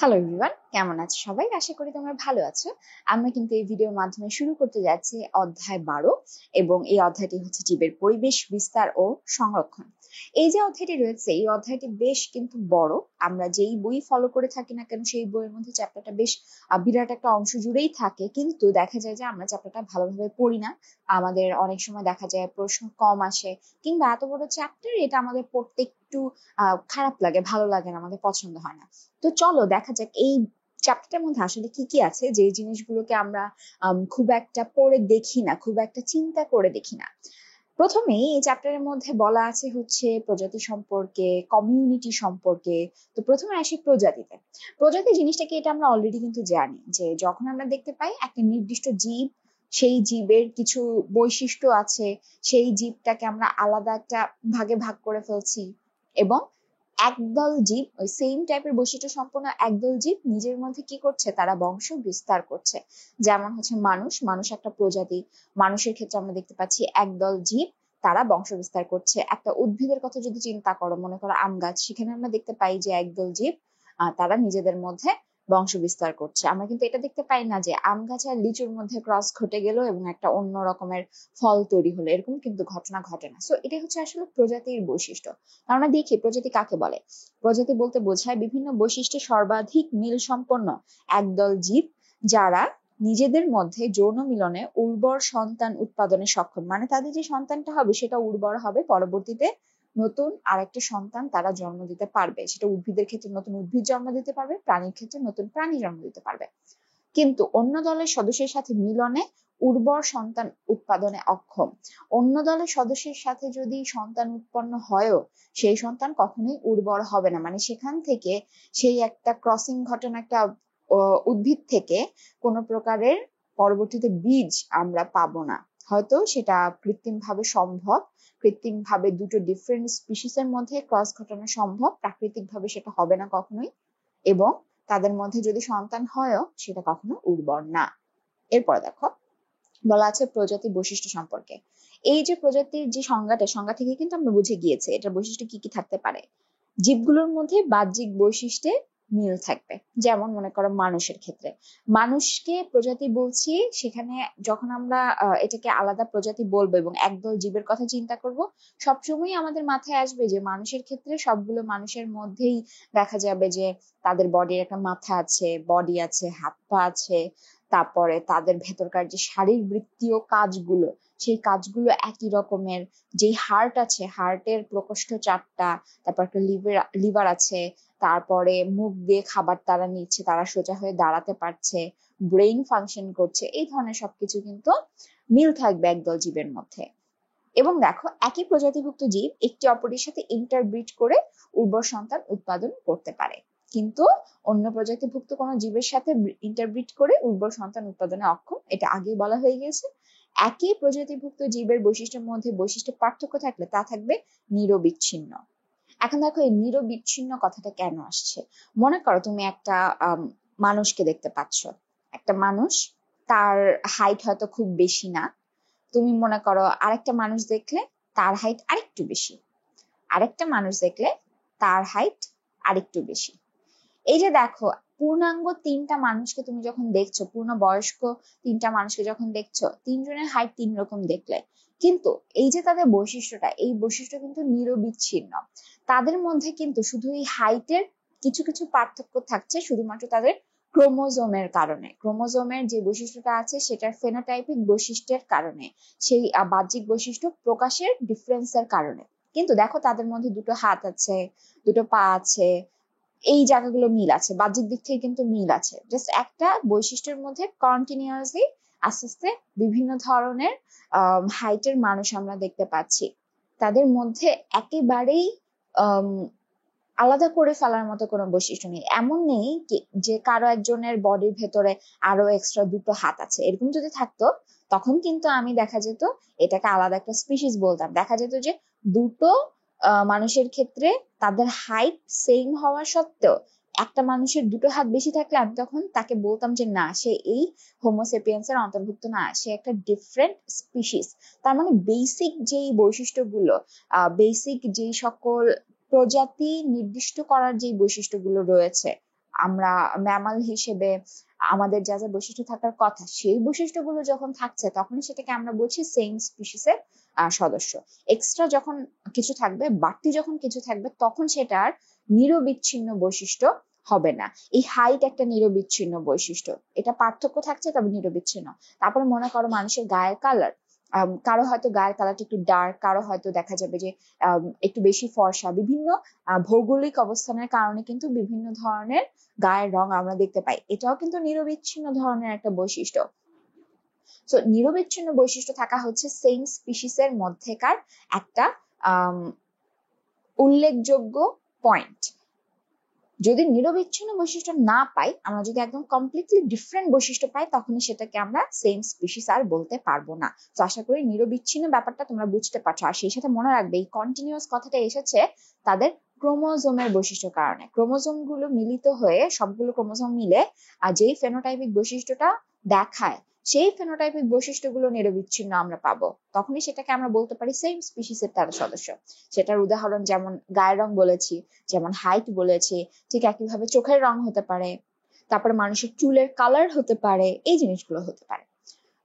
Hello everyone, কেমন আছো সবাই? আশা করি তোমরা ভালো আছো। আমরা কিন্তু এই ভিডিওর মাধ্যমে শুরু করতে যাচ্ছি অধ্যায় 12 এবং এই অধ্যায়টি হচ্ছে জীবের পরিবেশ বিস্তার ও সংরক্ষণ। এই যে অধ্যায়টি রয়েছে, এই অধ্যায়টি বেশ কিন্তু বড়। আমরা যেই বই ফলো করে থাকি না কেন, সেই বইয়ের মধ্যে চ্যাপ্টারটা বেশ বিরাট একটা অংশ জুড়েই থাকে, কিন্তু দেখা যায় যে আমরা চ্যাপ্টারটা ভালোভাবে পড়ি না। আমাদের অনেক সময় দেখা যায় প্রশ্ন কম আসে, কিংবা এত বড় চ্যাপ্টার এটা আমাদের পড়তে একটু খারাপ লাগে, ভালো লাগে না, আমাদের পছন্দ হয় না। তো চলো দেখা যাক এই চ্যাপ্টারের মধ্যে আসলে কি কি আছে, যে জিনিসগুলোকে আমরা খুব একটা পড়ে দেখি না, খুব একটা চিন্তা করে দেখি না। প্রথমেই এই চ্যাপ্টারের মধ্যে বলা আছে হচ্ছে প্রজাতি সম্পর্কে, কমিউনিটি সম্পর্কে। তো প্রথমে আসি প্রজাতিতে। প্রজাতি জিনিসটাকে এটা আমরা অলরেডি কিন্তু জানি, যে যখন আমরা দেখতে পাই একটা নির্দিষ্ট জীব, সেই জীবের কিছু বৈশিষ্ট্য আছে, সেই জীবটাকে আমরা আলাদা একটা ভাগে ভাগ করে ফেলছি, এবং একদল জীব ওই সেম টাইপের বৈশিষ্ট্য সম্পন্ন একদল জীব নিজের মধ্যে কি করছে, তারা বংশ বিস্তার করছে। যেমন হচ্ছে মানুষ, মানুষ একটা প্রজাতি। মানুষের ক্ষেত্রে আমরা দেখতে পাচ্ছি একদল জীব, তারা বংশ বিস্তার করছে। একটা উদ্ভিদের কথা যদি চিন্তা করো, মনে করো আম গাছ, সেখানে আমরা দেখতে পাই যে একদল জীব তারা নিজেদের মধ্যে বংশ বিস্তার করছে। আমরা কিন্তু এটা দেখতে পাই না যে আম গাছ আর লিচুর মধ্যে ক্রস ঘটে গেল এবং একটা অন্য রকমের ফল তৈরি হলো, এরকম কিন্তু ঘটনা ঘটে না। সো এটা হচ্ছে আসলে প্রজাতির বৈশিষ্ট্য। আমরা দেখি প্রজাতি কাকে বলে। প্রজাতি বলতে বোঝায় বিভিন্ন বৈশিষ্ট্যে সর্বাধিক মিল সম্পন্ন একদল জীব, যারা নিজেদের মধ্যে যৌন মিলনে উর্বর সন্তান উৎপাদনে সক্ষম। মানে তাদের যে সন্তানটা হবে সেটা উর্বর হবে, পরবর্তীতে নতুন আরেকটা সন্তান তারা জন্ম দিতে পারবে। সেটা উদ্ভিদের ক্ষেত্রে নতুন উদ্ভিদ জন্ম দিতে পারবে, প্রাণীর ক্ষেত্রে নতুন প্রাণী জন্ম দিতে পারবে, কিন্তু অন্য দলের সদস্যের সাথে মিলনে উর্বর সন্তান উৎপাদনে অক্ষম। অন্য দলের সদস্যের সাথে যদি সন্তান উৎপন্ন হয়ও, সেই সন্তান কখনোই উর্বর হবে না। মানে সেখান থেকে সেই একটা ক্রসিং ঘটনা, একটা উদ্ভিদ থেকে কোনো প্রকারের পরবর্তীতে বীজ আমরা পাবো না। হয়তো সেটা কৃত্রিম ভাবে সম্ভব, কৃত্রিম ভাবে দুটো ডিফারেন্ট স্পিসিসের মধ্যে ক্রস ঘটানো সম্ভব, প্রাকৃতিক ভাবে সেটা হবে না কখনোই। এবং তাদের মধ্যে যদি সন্তান হয়ও, সেটা কখনো উর্বর না। এরপর দেখো বলা আছে প্রজাতি বৈশিষ্ট্য সম্পর্কে। এই যে প্রজাতির যে সংজ্ঞা থেকে কিন্তু আমরা বুঝে গিয়েছে এটার বৈশিষ্ট্য কি কি থাকতে পারে। জীবগুলোর মধ্যে বাহ্যিক বৈশিষ্ট্যে মিল থাকবে। যেমন মনে করো মানুষের ক্ষেত্রে মানুষকে প্রজাতি বলছি, সেখানে যখন আমরা এটাকে আলাদা প্রজাতি বলবো এবং একদল জীবের কথা চিন্তা করব, সবসময় আমাদের মাথায় আসবে যে মানুষের ক্ষেত্রে সবগুলো মানুষের মধ্যেই দেখা যাবে যে তাদের বডির একটা মাথা আছে, বডি আছে, হাত পা আছে, তারপরে তাদের ভেতরকার যে শারীরবৃত্তীয় কাজগুলো, সেই কাজগুলো একই রকমের। যে হার্ট আছে, হার্টের প্রকোষ্ঠ 4টা, তারপর একটা লিভার আছে, তারপরে মুখ দিয়ে খাবার তারা নিচ্ছে, তারা সোজা হয়ে দাঁড়াতে পারছে, ব্রেইন ফাংশন করছে। এই ধরনের সবকিছু কিন্তু মিল থাকবে একদল জীবের মধ্যে। এবং দেখো একই প্রজাতিভুক্ত জীব একটি অপরের সাথে ইন্টারব্রিড করে উর্বর সন্তান উৎপাদন করতে পারে, কিন্তু অন্য প্রজাতিভুক্ত কোনো জীবের সাথে ইন্টারব্রিড করে উর্বর সন্তান উৎপাদনে অক্ষম। এটা আগেই বলা হয়ে গেছে। একই প্রজাতিভুক্ত জীবের বৈশিষ্ট্যের মধ্যে বৈশিষ্ট্য পার্থক্য থাকলে তা থাকবে নিরবিচ্ছিন্ন। এখন দেখো এই নিরবিচ্ছিন্ন কথাটা কেন আসছে। মনে করো তুমি একটা মানুষকে দেখতে পাচ্ছ, একটা মানুষ, তার হাইট হয়তো খুব বেশি না। তুমি মনে করো আরেকটা মানুষ দেখলে তার হাইট আরেকটু বেশি, আরেকটা মানুষ দেখলে তার হাইট আরেকটু বেশি। এই যে দেখো, পূর্ণাঙ্গ 3টা মানুষকে তুমি যখন দেখছো, পূর্ণ বয়স্ক 3টা মানুষকে যখন দেখছো, 3জনের হাইট 3 রকম দেখলে, কিন্তু এই যে তাদের বৈশিষ্ট্যটা, এই বৈশিষ্ট্য কিন্তু নিরবিচ্ছিন্ন। তাদের মধ্যে কিন্তু শুধু এই হাইটের কিছু কিছু পার্থক্য থাকছে, শুধুমাত্র তাদের ক্রোমোজোমের কারণে। ক্রোমোজোমের যে বৈশিষ্ট্যটা আছে সেটার ফেনোটাইপিক বৈশিষ্ট্যের কারণে, সেই বাহ্যিক বৈশিষ্ট্য প্রকাশের ডিফারেন্সের কারণে। কিন্তু দেখো তাদের মধ্যে দুটো হাত আছে, দুটো পা আছে, এই জায়গাগুলো মিল আছে, বাহ্যিক দিক থেকে কিন্তু মিল আছে। জাস্ট একটা বৈশিষ্ট্যের মধ্যে কন্টিনিউয়াসলি আস্তে আস্তে বিভিন্ন ধরনের হাইটের মানুষ আমরা দেখতে পাচ্ছি। তাদের মধ্যে একেবারেই আলাদা করে ফেলার মতো কোনো বৈশিষ্ট্য নেই। এমন নেই যে কারো একজনের বডির ভেতরে আরো এক্সট্রা দুটো হাত আছে। এরকম যদি থাকতো তখন কিন্তু আমি দেখা যেত এটাকে আলাদা একটা স্পিসিস বলতাম। দেখা যেত যে দুটো মানুষের ক্ষেত্রে তাদের হাইট সেম হওয়া সত্ত্বেও একটা মানুষের দুটো হাত বেশি থাকলে আমি তখন তাকে বলতাম যে না, সে এই হোমোসেপিয়েন্স এর অন্তর্ভুক্ত না, সে একটা ডিফারেন্ট স্পিসিস। তার মানে বেসিক যেই বৈশিষ্ট্যগুলো, বেসিক যেই সকল প্রজাতি নির্দিষ্ট করার যে বৈশিষ্ট্যগুলো রয়েছে, আমরা ম্যামাল হিসেবে আমাদের যা যা বৈশিষ্ট্য থাকার কথা সেই বৈশিষ্ট্যগুলো যখন থাকছে তখনই সেটাকে আমরা বলছি সেম স্পিসিসের সদস্য। এক্সট্রা যখন কিছু থাকবে, বাড়তি যখন কিছু থাকবে, তখন সেটার নিরবিচ্ছিন্ন বৈশিষ্ট্য হবে না। এই হাইট একটা নিরবিচ্ছিন্ন বৈশিষ্ট্য, এটা পার্থক্য থাকছে তবে নিরবিচ্ছিন্ন। তারপরে মনে করো মানুষের গায়ের কালার, কারো হয়তো গায়ের কালারটা একটু ডার্ক, কারো হয়তো দেখা যাবে যে একটু বেশি ফর্সা। বিভিন্ন ভৌগোলিক অবস্থানের কারণে কিন্তু বিভিন্ন ধরনের গায়ের রং আমরা দেখতে পাই, এটাও কিন্তু নিরবিচ্ছিন্ন ধরনের একটা বৈশিষ্ট্য। তো নিরবিচ্ছিন্ন বৈশিষ্ট্য থাকা হচ্ছে সেম স্পিসিসের মধ্যেকার একটা উল্লেখযোগ্য পয়েন্ট। যদি নিরবিচ্ছিন্ন বৈশিষ্ট্য না পাই, আমরা যদি একদম কমপ্লিটলি ডিফারেন্ট বৈশিষ্ট্য পাই, তখনই সেটাকে আমরা সেম স্পিসিস আর বলতে পারবো না। তো আশা করি নিরবিচ্ছিন্ন ব্যাপারটা তোমরা বুঝতে পারছো। আর সেই সাথে মনে রাখবে এই কন্টিনিউয়াস কথাটা এসেছে তাদের ক্রোমোজোমের বৈশিষ্ট্যের কারণে। ক্রোমোজোম গুলো মিলিত হয়ে, সবগুলো ক্রোমোজোম মিলে আর যেই ফেনোটাইপিক বৈশিষ্ট্যটা দেখায়, সেই ফেনোটাইপিক বৈশিষ্ট্যগুলো নিরবিচ্ছিন্ন আমরা পাবো, তখনই সেটাকে আমরা বলতে পারি সেম স্পিসিসের তারা সদস্য। সেটার উদাহরণ যেমন গায়ের রং বলেছি, যেমন হাইট বলেছি, ঠিক একইভাবে চোখের রং হতে পারে, তারপরে মানুষের চুলের কালার হতে পারে, এই জিনিসগুলো হতে পারে।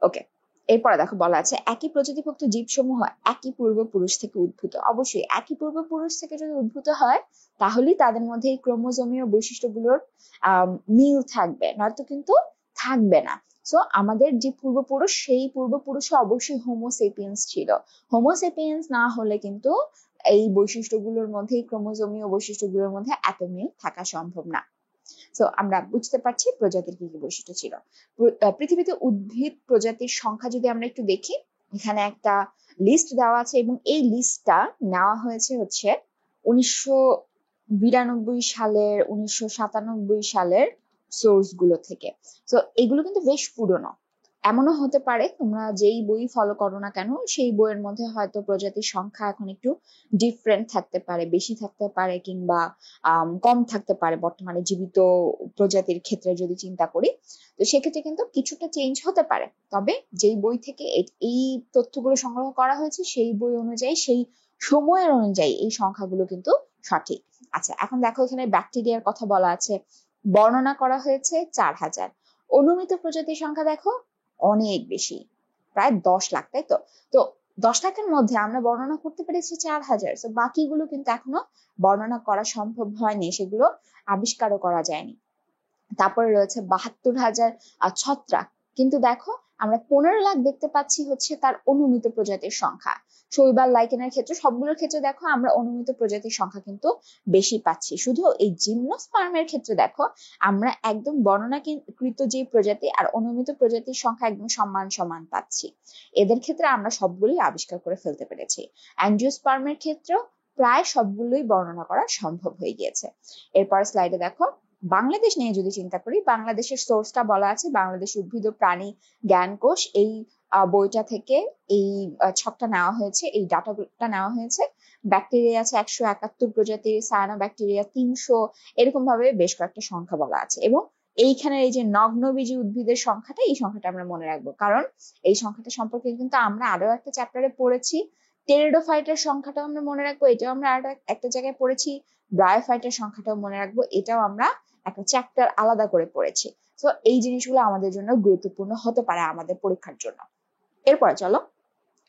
ওকে, এরপরে দেখো বলা আছে একই প্রজাতিভুক্ত জীবসমূহ একই পূর্বপুরুষ থেকে উদ্ভূত। অবশ্যই একই পূর্বপুরুষ থেকে যদি উদ্ভূত হয় তাহলেই তাদের মধ্যে এই ক্রোমোজোমীয় বৈশিষ্ট্যগুলোর মিল থাকবে, নয়তো কিন্তু থাকবে না। সো আমাদের যে পূর্বপুরুষ, সেই পূর্বপুরুষে অবশ্যই হোমোসেপিয়েন্স ছিল। হোমোসেপিয়েন্স না হলে কিন্তু এই বৈশিষ্ট্যগুলোর মধ্যে, এই ক্রোমোজোমীয় বৈশিষ্ট্যগুলোর মধ্যে এত মিল থাকা সম্ভব না। তো আমরা বুঝতে পারছি প্রজাতির কি কি বৈশিষ্ট্য ছিল। পৃথিবীতে উদ্ভিদ প্রজাতির সংখ্যা যদি আমরা একটু দেখি, এখানে একটা লিস্ট দেওয়া আছে এবং এই লিস্টটা নেওয়া হয়েছে হচ্ছে 1992 সালের, 1997 সালের সোর্স গুলো থেকে। তো এগুলো কিন্তু বেশ পুরনো। এমনও হতে পারে তোমরা যেই বই ফলো করো না কেন, সেই বইয়ের মধ্যে হয়তো প্রজাতির সংখ্যা এখন একটু ডিফারেন্ট থাকতে পারে, বেশি থাকতে পারে, কিংবা কম থাকতে পারে বর্তমানে জীবিত প্রজাতির ক্ষেত্রে যদি চিন্তা করি। তো সেক্ষেত্রে কিন্তু কিছুটা চেঞ্জ হতে পারে, তবে যেই বই থেকে এই তথ্যগুলো সংগ্রহ করা হয়েছে সেই বই অনুযায়ী, সেই সময়ের অনুযায়ী এই সংখ্যাগুলো কিন্তু সঠিক। আচ্ছা, এখন দেখো এখানে ব্যাকটেরিয়ার কথা বলা আছে, বর্ণনা করা হয়েছে 4000। অনুমিত প্রজাতির সংখ্যা দেখো অনেক বেশি, প্রায় 10 লাখ, তাই তো? তো 10 লাখের মধ্যে আমরা বর্ণনা করতে পেরেছি 4000, তো বাকিগুলো কিন্তু এখনো বর্ণনা করা সম্ভব হয়নি, সেগুলো আবিষ্কারও করা যায়নি। তারপরে রয়েছে 72,000 ছত্রাক, কিন্তু দেখো আমরা 15 লাখ দেখতে পাচ্ছি হচ্ছে তার অনুমিত প্রজাতির সংখ্যা। শৈবাল, লাইকেনের ক্ষেত্রে, সবগুলোর ক্ষেত্রে দেখো আমরা অনুমিত প্রজাতির সংখ্যা কিন্তু বেশি পাচ্ছি। শুধু এই জিমনোস্পার্মের ক্ষেত্রে দেখো আমরা একদম বর্ণনাকৃত যে প্রজাতি আর অনুমিত প্রজাতির সংখ্যা একদম সমান সমান পাচ্ছি। এদের ক্ষেত্রে আমরা সবগুলোই আবিষ্কার করে ফেলতে পেরেছি। অ্যাঞ্জিওস্পার্মের ক্ষেত্রেও প্রায় সবগুলোই বর্ণনা করা সম্ভব হয়ে গিয়েছে। এরপর স্লাইডে দেখো বাংলাদেশ নিয়ে যদি চিন্তা করি, বাংলাদেশের সোর্সটা বলা আছে বাংলাদেশ উদ্ভিদ ও প্রাণী জ্ঞানকোষ। এই বইটা থেকে এই ছকটা নেওয়া হয়েছে, এই ডাটাটা নেওয়া হয়েছে। ব্যাকটেরিয়া আছে 171 প্রজাতির, সায়ানোব্যাকটেরিয়া 300, এরকম ভাবে বেশ কয়েকটা সংখ্যা বলা আছে। এবং এইখানে এই যে নগ্নবীজী উদ্ভিদের সংখ্যাটা, এই সংখ্যাটা আমরা মনে রাখবো, কারণ এই সংখ্যাটা সম্পর্কে কিন্তু আমরা আরো একটা চ্যাপ্টারে পড়েছি। টেরিডোফাইটের সংখ্যাটাও আমরা মনে রাখবো, এটাও আমরা আরো একটা জায়গায় পড়েছি। ব্রায়োফাইটের সংখ্যাটাও মনে রাখবো, এটাও আমরা একটা চ্যাপ্টার আলাদা করে পড়েছি। তো এই জিনিসগুলো আমাদের জন্য গুরুত্বপূর্ণ হতে পারে আমাদের পরীক্ষার জন্য। এরপরে চলো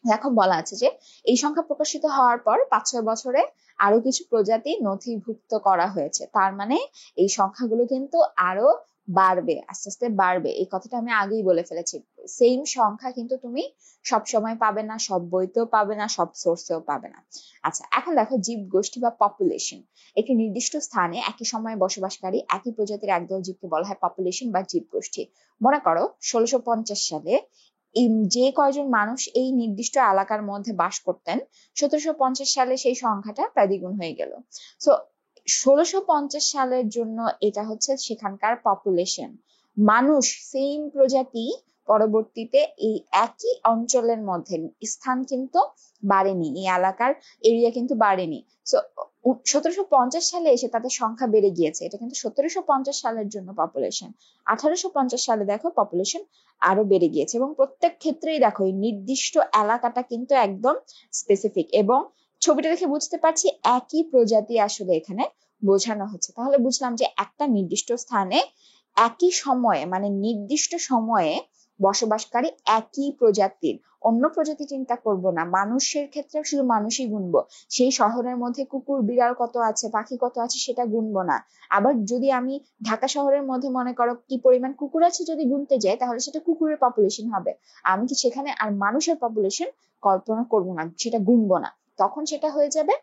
দেখো বলা আছে যে এই সংখ্যা প্রকাশিত হওয়ার পর 5-6 বছরে আরো কিছু প্রজাতি নথিভুক্ত করা হয়েছে। তার মানে এই সংখ্যাগুলো কিন্তু আরো বাড়বে, আস্তে আস্তে বাড়বে। এই কথাটা আমি আগেই বলে ফেলেছি। সেম সংখ্যা কিন্তু তুমি সব সময় পাবে না, সব বইতেও পাবে না, সব সোর্সেও পাবে না। আচ্ছা, এখন দেখো জীব গোষ্ঠী বা পপুলেশন। একটি নির্দিষ্ট স্থানে একই সময়ে বসবাসকারী একই প্রজাতির একদল জীবকে বলা হয় পপুলেশন বা জীব গোষ্ঠী। মনে করো 1650 সালে যে কয়জন মানুষ এই নির্দিষ্ট এলাকার মধ্যে বাস করতেন, 1750 সালে সেই সংখ্যাটা প্রায় দ্বিগুণ হয়ে গেল। তো 1650 সালের জন্য এটা হচ্ছে সেখানকার পপুলেশন। মানুষ, সেম প্রজাতি, পরবর্তীতে এই একই অঞ্চলের মধ্যে স্থান কিন্তু বাড়েনি, এই এলাকার এরিয়া কিন্তু বাড়েনি। তো 1750 সালে এসে তাদের সংখ্যা বেড়ে গিয়েছে, এটা কিন্তু 1750 সালের জন্য পপুলেশন। 1850 সালে দেখো পপুলেশন আরো বেড়ে গিয়েছে। এবং প্রত্যেক ক্ষেত্রেই দেখো এই নির্দিষ্ট এলাকাটা কিন্তু একদম স্পেসিফিক, এবং ছবিটা দেখে বুঝতে পারছি একই প্রজাতি আসলে এখানে বোঝানো হচ্ছে। তাহলে বুঝলাম যে একটা নির্দিষ্ট স্থানে একই সময়ে মানে নির্দিষ্ট সময়ে বসবাসকারী একই প্রজাতির, অন্য প্রজাতি চিন্তা করব না, মানুষের ক্ষেত্রে শুধু মানুষই গুনবো। সেই শহরের মধ্যে কুকুর বিড়াল কত আছে, পাখি কত আছে সেটা গুনবো না। আবার যদি আমি ঢাকা শহরের মধ্যে মনে করো কি পরিমাণ কুকুর আছে যদি গুনতে যাই, তাহলে সেটা কুকুরের পপুলেশন হবে। আমি কি সেখানে আর মানুষের পপুলেশন কল্পনা করব না, সেটা গুনবো না, তখন সেটা হয়ে যাবে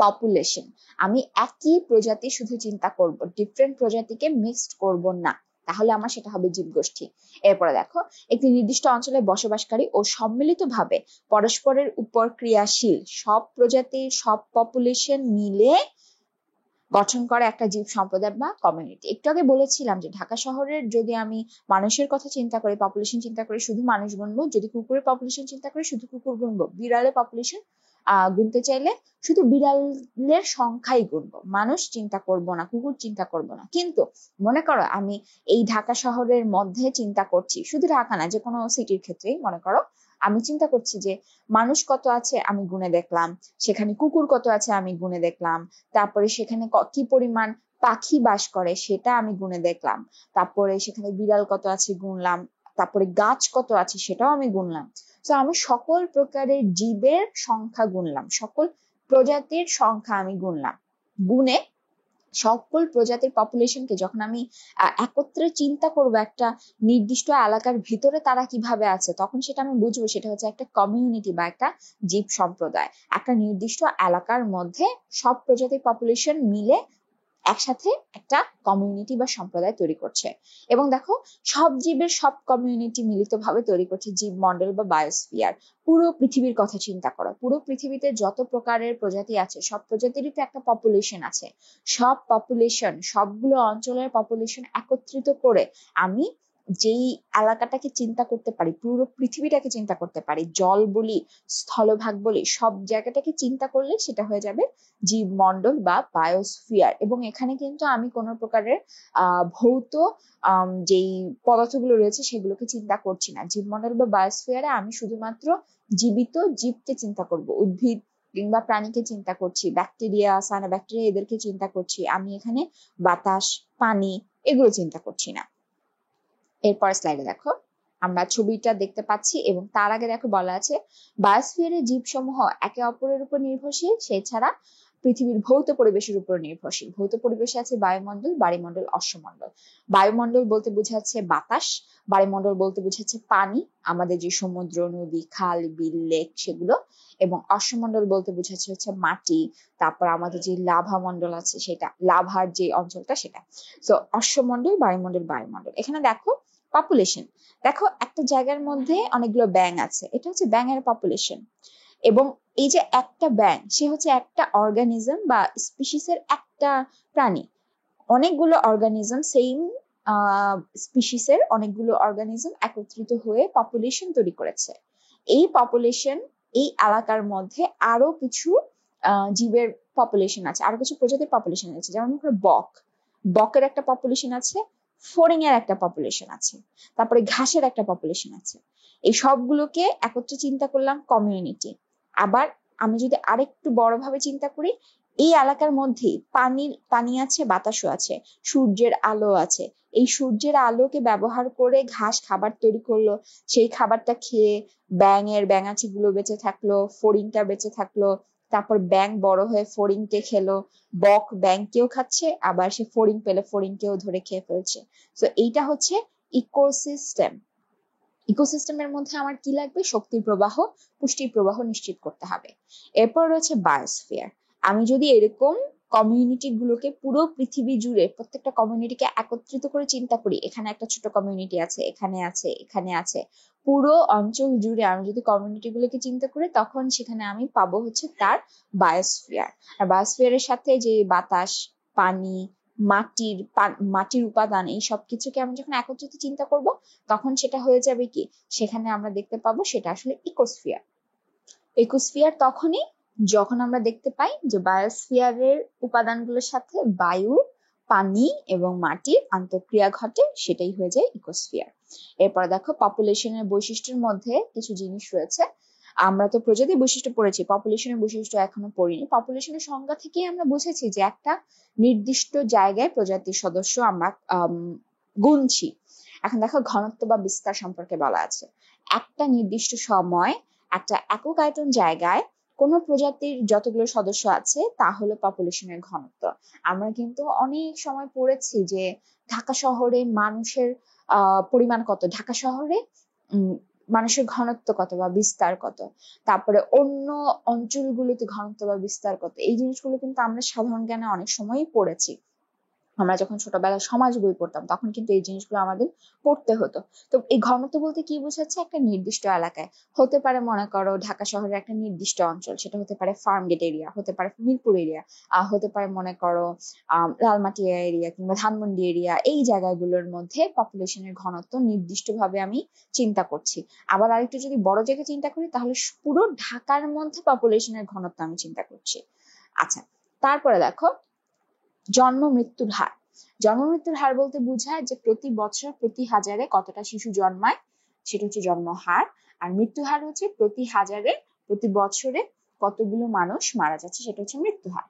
পপুলেশন। আমি একই প্রজাতি শুধু চিন্তা করব, ডিফারেন্ট প্রজাতিকে মিক্সড করব না, তাহলে আমার সেটা হবে জীবগোষ্ঠী। এরপরে দেখো, একটি নির্দিষ্ট অঞ্চলে বসবাসকারী ও সম্মিলিতভাবে পরস্পরের উপর ক্রিয়াশীল সব প্রজাতির সব পপুলেশন মিলে গঠন করে একটা জীব সম্প্রদায় বা কমিউনিটি। একটু আগে বলেছিলাম যে ঢাকা শহরের যদি আমি মানুষের কথা চিন্তা করি, পপুলেশন চিন্তা করি, শুধু মানুষ গুনবো। যদি কুকুরের পপুলেশন চিন্তা করি, শুধু কুকুর গুনবো। বিড়ালের পপুলেশন গুনতে চাইলে শুধু বিড়ালের সংখ্যাই গুনবো, মানুষ চিন্তা করব না, কুকুর চিন্তা করব না। কিন্তু মনে করো আমি এই ঢাকা শহরের মধ্যে চিন্তা করছি, শুধু ঢাকা না, যে কোনো সিটির ক্ষেত্রেই মনে করো আমি চিন্তা করছি যে মানুষ কত আছে আমি গুনে দেখলাম, সেখানে কুকুর কত আছে আমি গুনে দেখলাম, তারপরে সেখানে কি পরিমাণ পাখি বাস করে সেটা আমি গুনে দেখলাম, তারপরে সেখানে বিড়াল কত আছে গুনলাম, তারপরে গাছ কত আছে সেটাও আমি গুনলাম। তো আমি সকল প্রকারের জীবের সংখ্যা গুনলাম, সকল প্রজাতির সংখ্যা আমি গুনলাম। গুনে সকল প্রজাতির পপুলেশনকে যখন আমি একত্রে চিন্তা করব একটা নির্দিষ্ট এলাকার ভিতরে তারা কিভাবে আছে, তখন সেটা আমি বুঝবো সেটা হচ্ছে একটা কমিউনিটি বা একটা জীব সম্প্রদায়। একটা নির্দিষ্ট এলাকার মধ্যে সব প্রজাতির পপুলেশন মিলে একসাথে একটা কমিউনিটি বা সম্প্রদায় তৈরি করছে। এবং দেখো, সব জীবের সব কমিউনিটি মিলিতভাবে তৈরি করছে জীব মন্ডল বা বায়োস্ফিয়ার। পুরো পৃথিবীর কথা চিন্তা করো, পুরো পৃথিবীতে যত প্রকারের প্রজাতি আছে সব প্রজাতিরই তো একটা পপুলেশন আছে। সব পপুলেশন, সবগুলো অঞ্চলের পপুলেশন একত্রিত করে আমি যেই এলাকাটাকে চিন্তা করতে পারি, পুরো পৃথিবীটাকে চিন্তা করতে পারি, জল বলি, স্থলভাগ বলি, সব জায়গাটাকে চিন্তা করলে সেটা হয়ে যাবে জীবমণ্ডল বা বায়োস্ফিয়ার। এবং এখানে কিন্তু আমি কোনো প্রকারের ভৌত যেই পদার্থগুলো রয়েছে সেগুলোকে চিন্তা করছি না। জীবমণ্ডল বা বায়োস্ফিয়ারে আমি শুধুমাত্র জীবিত জীবকে চিন্তা করব, উদ্ভিদ কিংবা প্রাণীকে চিন্তা করছি, ব্যাকটেরিয়া, সায়ানোব্যাকটেরিয়া এদেরকে চিন্তা করছি। আমি এখানে বাতাস, পানি এগুলো চিন্তা করছি না। এরপর স্লাইডে দেখো আমরা ছবিটা দেখতে পাচ্ছি, এবং তার আগে দেখো বলা আছে বায়োস্ফিয়ারের জীবসমূহ একে অপরের উপর নির্ভরশীল, সেছাড়া পৃথিবীর ভৌত পরিবেশের উপর নির্ভরশীল। ভৌত পরিবেশে আছে বায়ুমণ্ডল, বাড়িমণ্ডল, অশ্বমণ্ডল। বায়ুমণ্ডল বলতে বোঝাচ্ছে বাতাস, বাড়িমণ্ডল বলতে বোঝাচ্ছে পানি, আমাদের যে সমুদ্র, নদী, খাল, বিল, লেক সেগুলো, এবং অশ্বমণ্ডল বলতে বোঝাচ্ছে হচ্ছে মাটি, তারপর আমাদের যে লাভা মণ্ডল আছে সেটা, লাভার যে অঞ্চলটা সেটা। তো অশ্বমণ্ডল, বায়ুমণ্ডল, বায়ুমণ্ডল। এখানে দেখো পপুলেশন, দেখো একটা জায়গার মধ্যে অনেকগুলো ব্যাঙ আছে, এটা হচ্ছে ব্যাঙের পপুলেশন। এবং এই যে একটা ব্যাঙ, সে হচ্ছে একটা অর্গানিজম বা স্পিসিসের একটা প্রাণী। অনেকগুলো অর্গানিজম, সেম স্পিসিসের অনেকগুলো অর্গানিজম একত্রিত হয়ে পপুলেশন তৈরি করেছে। এই পপুলেশন, এই এলাকার মধ্যে আরো কিছু জীবের পপুলেশন আছে, আরো কিছু প্রজাতির পপুলেশন আছে। যেমন বক, বকের একটা পপুলেশন আছে, ফড়িং এর একটা পপুলেশন আছে, তারপরে ঘাসের একটা পপুলেশন আছে। এই সবগুলোকে একত্রে চিন্তা করলাম কমিউনিটি। আবার আমি যদি আরেকটু বড়ভাবে চিন্তা করি, এই এলাকার মধ্যে পানি আছে, বাতাসও আছে, সূর্যের আলো আছে। এই সূর্যের আলোকে ব্যবহার করে ঘাস খাবার তৈরি করলো, সেই খাবারটা খেয়ে ব্যাঙাচি গুলো বেঁচে থাকলো, ফড়িংটা বেঁচে থাকলো, তারপর ব্যাঙ বড় হয়ে ফড়িংকে খেলো, বক ব্যাঙকেও খাচ্ছে, আবার সে ফড়িং পেলে ফড়িংকেও ধরে খেয়ে ফেলছে। তো এইটা হচ্ছে ইকোসিস্টেম। ইকোসিস্টেমের মধ্যে আমার কি লাগবে? শক্তির প্রবাহ, পুষ্টির প্রবাহ নিশ্চিত করতে হবে। এরপর রয়েছে বায়োস্ফিয়ার। আমি যদি এরকম কমিউনিটি গুলোকে পুরো পৃথিবী জুড়ে প্রত্যেকটা কমিউনিটিকে একত্রিত করে চিন্তা করি, এখানে একটা ছোট কমিউনিটি আছে, এখানে আছে, এখানে আছে, পুরো অঞ্চল জুড়ে আমি যদি কমিউনিটি গুলোকে চিন্তা করি, তখন সেখানে আমি পাবো হচ্ছে তার বায়োস্ফিয়ার। আর বায়োস্ফিয়ারের সাথে যে বাতাস, পানি, মাটির উপাদান, এই সবকিছুকে আমি যখন একত্রিত চিন্তা করব, তখন সেটা হয়ে যাবে কি, সেখানে আমরা দেখতে পাবো সেটা আসলে ইকোস্ফিয়ার। ইকোস্ফিয়ার তখনই যখন আমরা দেখতে পাই যে বায়োস্ফিয়ারের উপাদানগুলোর সাথে বায়ু, পানি এবং মাটির আন্তঃক্রিয়া ঘটে, সেটাই হয়ে যায় ইকোস্ফিয়ার। এরপর দেখো পপুলেশনের বৈশিষ্ট্যের মধ্যে কিছু জিনিস রয়েছে। আমরা তো প্রজাতি বৈশিষ্ট্য পড়েছি, পপুলেশনের বৈশিষ্ট্য এখনো পড়িনি। পপুলেশনের সংজ্ঞা থেকেই আমরা বুঝেছি যে একটা নির্দিষ্ট জায়গায় প্রজাতির সদস্য আমরা গুনছি। এখন দেখো ঘনত্ব বা বিস্তার সম্পর্কে বলা আছে, একটা নির্দিষ্ট সময় একটা একক আয়তন জায়গায় কোন প্রজাতির যতগুলো সদস্য আছে তা হলো পপুলেশনের ঘনত্ব। আমরা কিন্তু অনেক সময় পড়েছি যে ঢাকা শহরে মানুষের পরিমাণ কত, ঢাকা শহরে মানুষের ঘনত্ব কত বা বিস্তার কত, তারপরে অন্য অঞ্চলগুলোতে ঘনত্ব বা বিস্তার কত, এই জিনিসগুলো কিন্তু আমরা সাধারণ জ্ঞানে অনেক সময়ই পড়েছি। আমরা যখন ছোটবেলায় সমাজ বই পড়তাম তখন কিন্তু এই জিনিসগুলো আমাদের পড়তে হতো। তো এই ঘনত্ব বলতে কি বোঝাচ্ছে, একটা নির্দিষ্ট এলাকায় হতে পারে, মনে করো ঢাকা শহরের একটা নির্দিষ্ট অঞ্চল, সেটা হতে পারে ফার্মগেট এরিয়া, হতে পারে মিরপুর এরিয়া, হতে পারে মনে করো লালমাটিয়া এরিয়া কিংবা ধানমন্ডি এরিয়া, এই জায়গাগুলোর মধ্যে পপুলেশনের ঘনত্ব নির্দিষ্টভাবে আমি চিন্তা করছি। আবার আরেকটু যদি বড় জায়গায় চিন্তা করি তাহলে পুরো ঢাকার মধ্যে পপুলেশনের ঘনত্ব আমি চিন্তা করছি। আচ্ছা, তারপরে দেখো জন্ম মৃত্যুর হার। জন্ম মৃত্যুর হার বলতে বোঝায় যে প্রতি বছর প্রতি হাজারে কতটা শিশু জন্মায়, সেটা হচ্ছে জন্ম হার। আর মৃত্যু হার হচ্ছে প্রতি হাজারে প্রতি বছরে কতগুলো মানুষ মারা যাচ্ছে, সেটা হচ্ছে মৃত্যু হার।